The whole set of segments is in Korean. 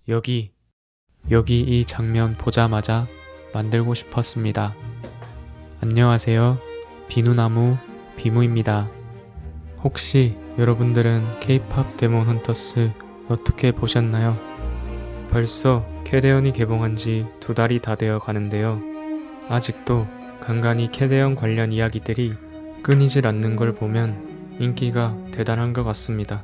여기 이 장면 보자마자 만들고 싶었습니다. 안녕하세요. 비누나무 비무입니다. 혹시 여러분들은 K-POP 데몬 헌터스 어떻게 보셨나요? 벌써 캐대언이 개봉한 지 2달이 다 되어 가는데요. 아직도 간간히 캐대언 관련 이야기들이 끊이질 않는 걸 보면 인기가 대단한 것 같습니다.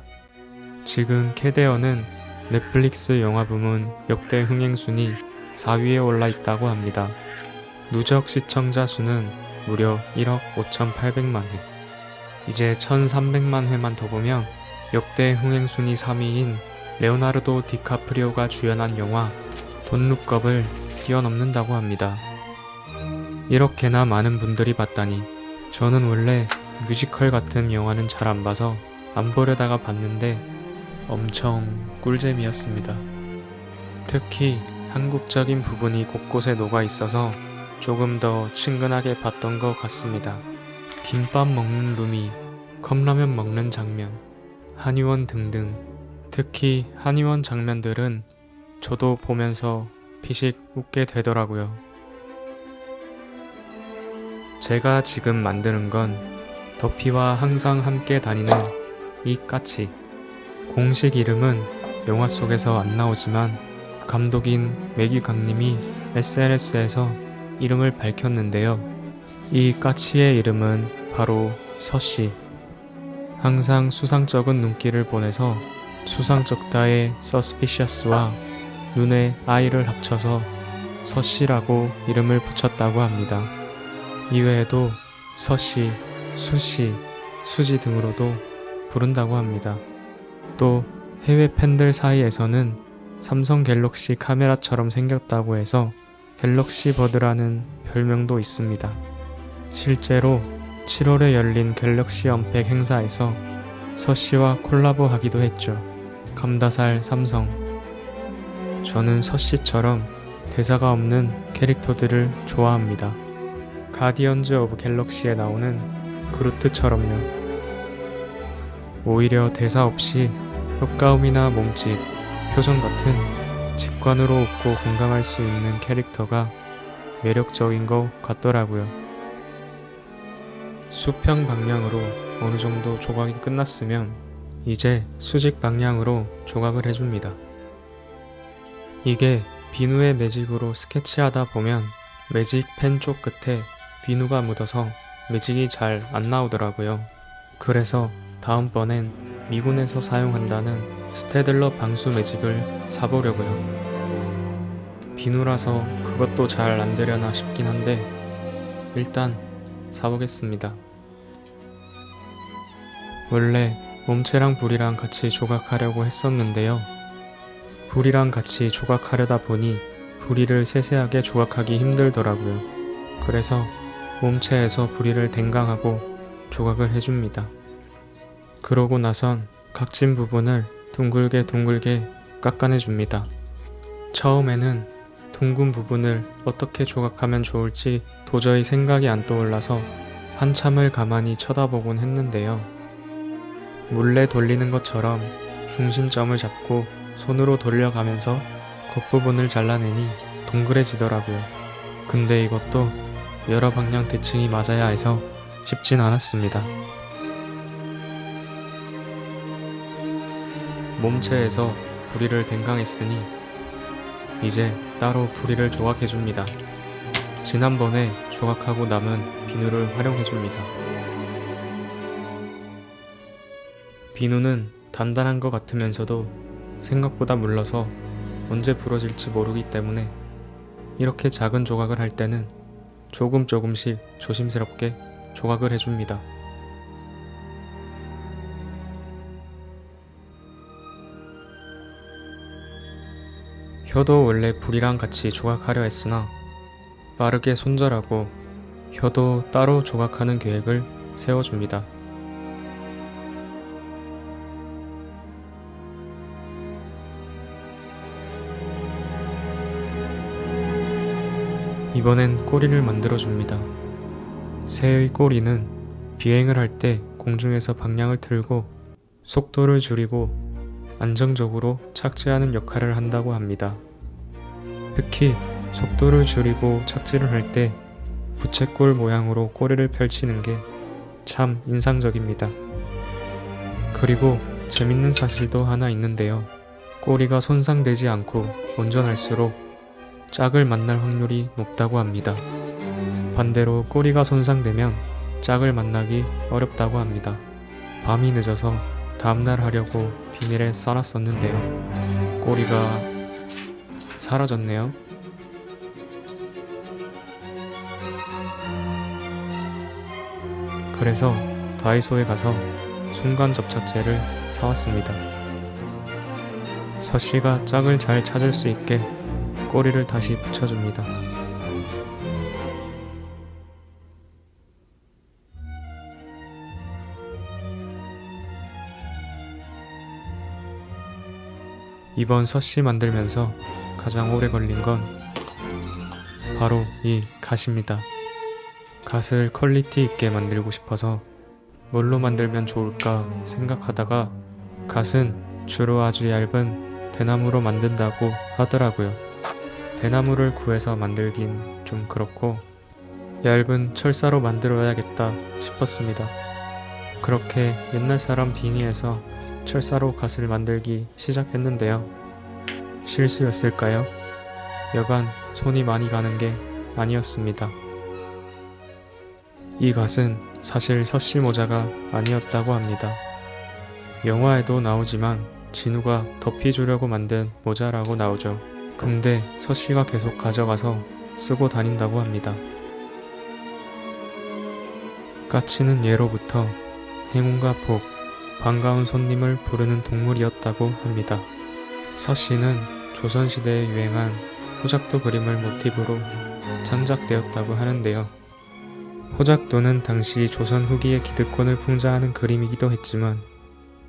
지금 캐대언은 넷플릭스 영화 부문 역대 흥행 순위 4위에 올라 있다고 합니다. 누적 시청자 수는 무려 1억 5,800만 회. 이제 1,300만 회만 더 보면 역대 흥행 순위 3위인 레오나르도 디카프리오가 주연한 영화 돈룩겁을 뛰어넘는다고 합니다. 이렇게나 많은 분들이 봤다니 저는 원래 뮤지컬 같은 영화는 잘 안 봐서 안 보려다가 봤는데 엄청 꿀잼이었습니다. 특히 한국적인 부분이 곳곳에 녹아 있어서 조금 더 친근하게 봤던 것 같습니다. 김밥 먹는 루미, 컵라면 먹는 장면, 한의원 등등. 특히 한의원 장면들은 저도 보면서 피식 웃게 되더라고요. 제가 지금 만드는 건 더피와 항상 함께 다니는 이 까치. 공식 이름은 영화 속에서 안 나오지만 감독인 매기강님이 SNS에서 이름을 밝혔는데요. 이 까치의 이름은 바로 서씨. 항상 수상쩍은 눈길을 보내서 수상쩍다의 suspicious와 눈의 I를 합쳐서 서씨라고 이름을 붙였다고 합니다. 이외에도 서씨, 수씨, 수지 등으로도 부른다고 합니다. 또 해외 팬들 사이에서는 삼성 갤럭시 카메라처럼 생겼다고 해서 갤럭시 버드라는 별명도 있습니다. 실제로 7월에 열린 갤럭시 언팩 행사에서 서씨와 콜라보 하기도 했죠. 감다살 삼성. 저는 서씨처럼 대사가 없는 캐릭터들을 좋아합니다. 가디언즈 오브 갤럭시에 나오는 그루트처럼요. 오히려 대사 없이 효과음이나 몸짓, 표정 같은 직관으로 웃고 공감할 수 있는 캐릭터가 매력적인 것 같더라고요. 수평 방향으로 어느 정도 조각이 끝났으면 이제 수직 방향으로 조각을 해줍니다. 이게 비누의 매직으로 스케치하다 보면 매직 펜 쪽 끝에 비누가 묻어서 매직이 잘 안 나오더라고요. 그래서 다음번엔 미군에서 사용한다는 스테들러 방수 매직을 사보려고요. 비누라서 그것도 잘 안되려나 싶긴 한데 일단 사보겠습니다. 원래 몸체랑 불이랑 같이 조각하려고 했었는데요. 불이랑 같이 조각하려다 보니 불이를 세세하게 조각하기 힘들더라고요. 그래서 몸체에서 불이를 댕강하고 조각을 해줍니다. 그러고 나선 각진 부분을 둥글게 깎아내줍니다. 처음에는 둥근 부분을 어떻게 조각하면 좋을지 도저히 생각이 안 떠올라서 한참을 가만히 쳐다보곤 했는데요. 물레 돌리는 것처럼 중심점을 잡고 손으로 돌려가면서 겉부분을 잘라내니 동그래지더라고요. 근데 이것도 여러 방향 대칭이 맞아야 해서 쉽진 않았습니다. 몸체에서 부리를 댕강했으니 이제 따로 부리를 조각해줍니다. 지난번에 조각하고 남은 비누를 활용해줍니다. 비누는 단단한 것 같으면서도 생각보다 물러서 언제 부러질지 모르기 때문에 이렇게 작은 조각을 할 때는 조금씩 조심스럽게 조각을 해줍니다. 혀도 원래 불이랑 같이 조각하려 했으나 빠르게 손절하고 혀도 따로 조각하는 계획을 세워줍니다. 이번엔 꼬리를 만들어줍니다. 새의 꼬리는 비행을 할 때 공중에서 방향을 틀고 속도를 줄이고 안정적으로 착지하는 역할을 한다고 합니다. 특히 속도를 줄이고 착지를 할 때 부채꼴 모양으로 꼬리를 펼치는 게 참 인상적입니다. 그리고 재밌는 사실도 하나 있는데요. 꼬리가 손상되지 않고 온전할수록 짝을 만날 확률이 높다고 합니다. 반대로 꼬리가 손상되면 짝을 만나기 어렵다고 합니다. 밤이 늦어서 다음날 하려고 비닐에 싸놨었는데요. 꼬리가 사라졌네요. 그래서 다이소에 가서 순간 접착제를 사왔습니다. 서씨가 짝을 잘 찾을 수 있게 꼬리를 다시 붙여줍니다. 이번 서씨 만들면서 가장 오래 걸린 건 바로 이 갓입니다. 갓을 퀄리티 있게 만들고 싶어서 뭘로 만들면 좋을까 생각하다가 갓은 주로 아주 얇은 대나무로 만든다고 하더라고요. 대나무를 구해서 만들긴 좀 그렇고 얇은 철사로 만들어야겠다 싶었습니다. 그렇게 옛날 사람 비니에서 철사로 갓을 만들기 시작했는데요. 실수였을까요? 여간 손이 많이 가는 게 아니었습니다. 이 갓은 사실 서씨 모자가 아니었다고 합니다. 영화에도 나오지만 진우가 덮이주려고 만든 모자라고 나오죠. 근데 서씨가 계속 가져가서 쓰고 다닌다고 합니다. 까치는 예로부터 행운과 복, 반가운 손님을 부르는 동물이었다고 합니다. 서씨는 조선시대에 유행한 호작도 그림을 모티브로 창작되었다고 하는데요. 호작도는 당시 조선 후기의 기득권을 풍자하는 그림이기도 했지만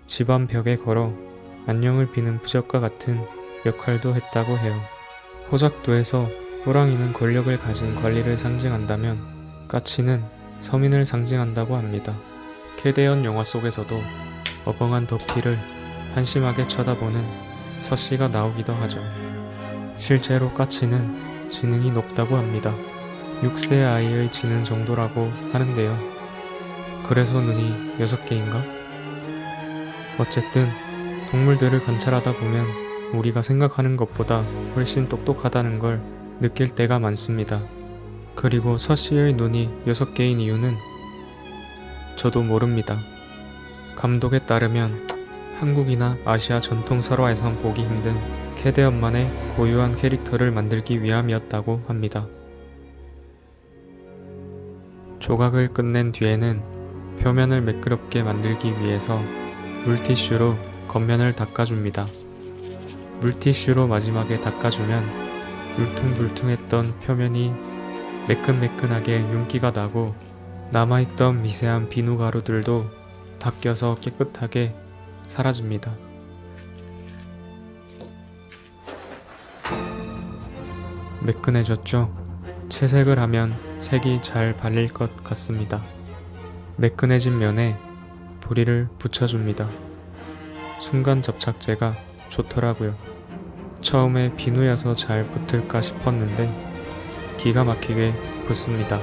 집안 벽에 걸어 안녕을 비는 부적과 같은 역할도 했다고 해요. 호작도에서 호랑이는 권력을 가진 관리를 상징한다면 까치는 서민을 상징한다고 합니다. 캐대언 영화 속에서도 어벙한 덮이를 한심하게 쳐다보는 서씨가 나오기도 하죠. 실제로 까치는 지능이 높다고 합니다. 6세 아이의 지능 정도라고 하는데요. 그래서 눈이 6개인가? 어쨌든 동물들을 관찰하다 보면 우리가 생각하는 것보다 훨씬 똑똑하다는 걸 느낄 때가 많습니다. 그리고 서씨의 눈이 6개인 이유는 저도 모릅니다. 감독에 따르면 한국이나 아시아 전통 설화에선 보기 힘든 캐대언만의 고유한 캐릭터를 만들기 위함이었다고 합니다. 조각을 끝낸 뒤에는 표면을 매끄럽게 만들기 위해서 물티슈로 겉면을 닦아줍니다. 물티슈로 마지막에 닦아주면 울퉁불퉁했던 표면이 매끈매끈하게 윤기가 나고 남아있던 미세한 비누가루들도 닦여서 깨끗하게 사라집니다. 매끈해졌죠? 채색을 하면 색이 잘 발릴 것 같습니다. 매끈해진 면에 부리를 붙여줍니다. 순간 접착제가 좋더라고요. 처음에 비누여서 잘 붙을까 싶었는데 기가 막히게 붙습니다.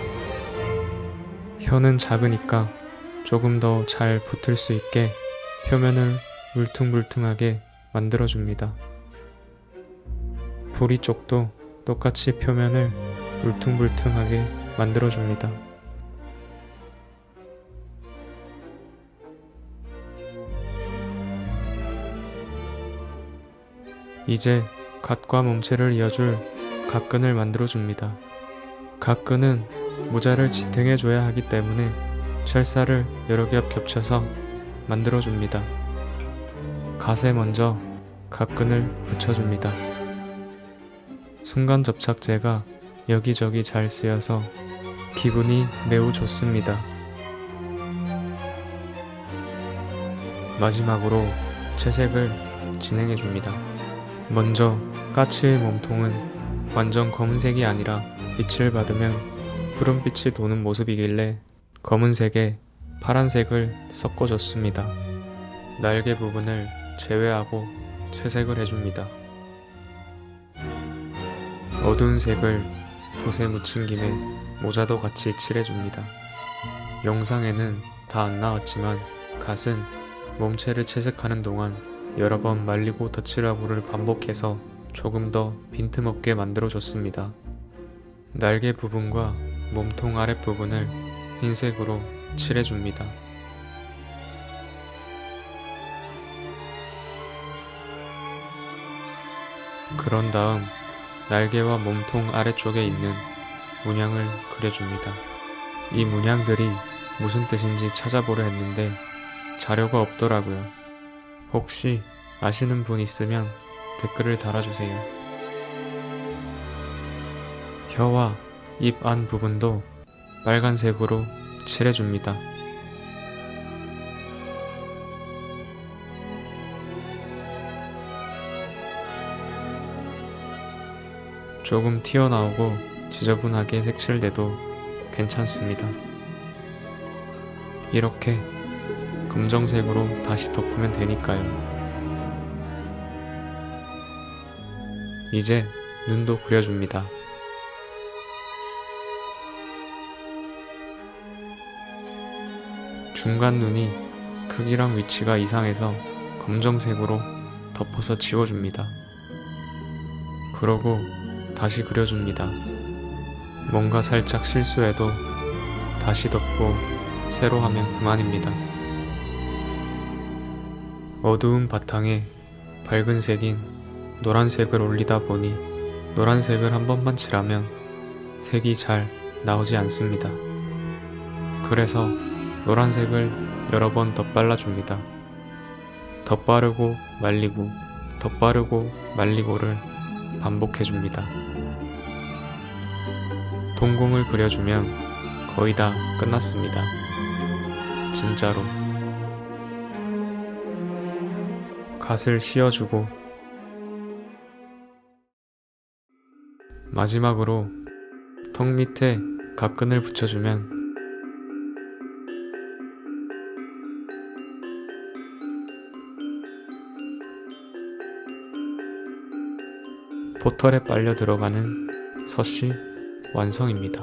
혀는 작으니까 조금 더 잘 붙을 수 있게 표면을 울퉁불퉁하게 만들어줍니다. 부리 쪽도 똑같이 표면을 울퉁불퉁하게 만들어줍니다. 이제 갓과 몸체를 이어줄 갓끈을 만들어줍니다. 갓끈은 모자를 지탱해줘야 하기 때문에 철사를 여러 겹 겹쳐서 만들어줍니다. 갓에 먼저 갓끈을 붙여줍니다. 순간 접착제가 여기저기 잘 쓰여서 기분이 매우 좋습니다. 마지막으로 채색을 진행해줍니다. 먼저 까치의 몸통은 완전 검은색이 아니라 빛을 받으면 푸른빛이 도는 모습이길래 검은색에 파란색을 섞어줬습니다. 날개 부분을 제외하고 채색을 해줍니다. 어두운 색을 붓에 묻힌 김에 모자도 같이 칠해줍니다. 영상에는 다 안 나왔지만 갓은 몸체를 채색하는 동안 여러 번 말리고 덧칠하고를 반복해서 조금 더 빈틈없게 만들어줬습니다. 날개 부분과 몸통 아랫부분을 흰색으로 칠해줍니다. 그런 다음 날개와 몸통 아래쪽에 있는 문양을 그려줍니다. 이 문양들이 무슨 뜻인지 찾아보려 했는데 자료가 없더라고요. 혹시 아시는 분 있으면 댓글을 달아주세요. 혀와 입 안 부분도 빨간색으로 칠해줍니다. 조금 튀어나오고 지저분하게 색칠돼도 괜찮습니다. 이렇게 검정색으로 다시 덮으면 되니까요. 이제 눈도 그려줍니다. 중간 눈이 크기랑 위치가 이상해서 검정색으로 덮어서 지워줍니다. 그러고 다시 그려줍니다. 뭔가 살짝 실수해도 다시 덮고 새로 하면 그만입니다. 어두운 바탕에 밝은 색인 노란색을 올리다 보니 노란색을 한 번만 칠하면 색이 잘 나오지 않습니다. 그래서 노란색을 여러 번 덧발라줍니다. 덧바르고 말리고 덧바르고 말리고를 반복해줍니다. 동공을 그려주면 거의 다 끝났습니다. 진짜로. 갓을 씌워주고 마지막으로 턱 밑에 각근을 붙여주면 포털에 빨려 들어가는 섯이 완성입니다.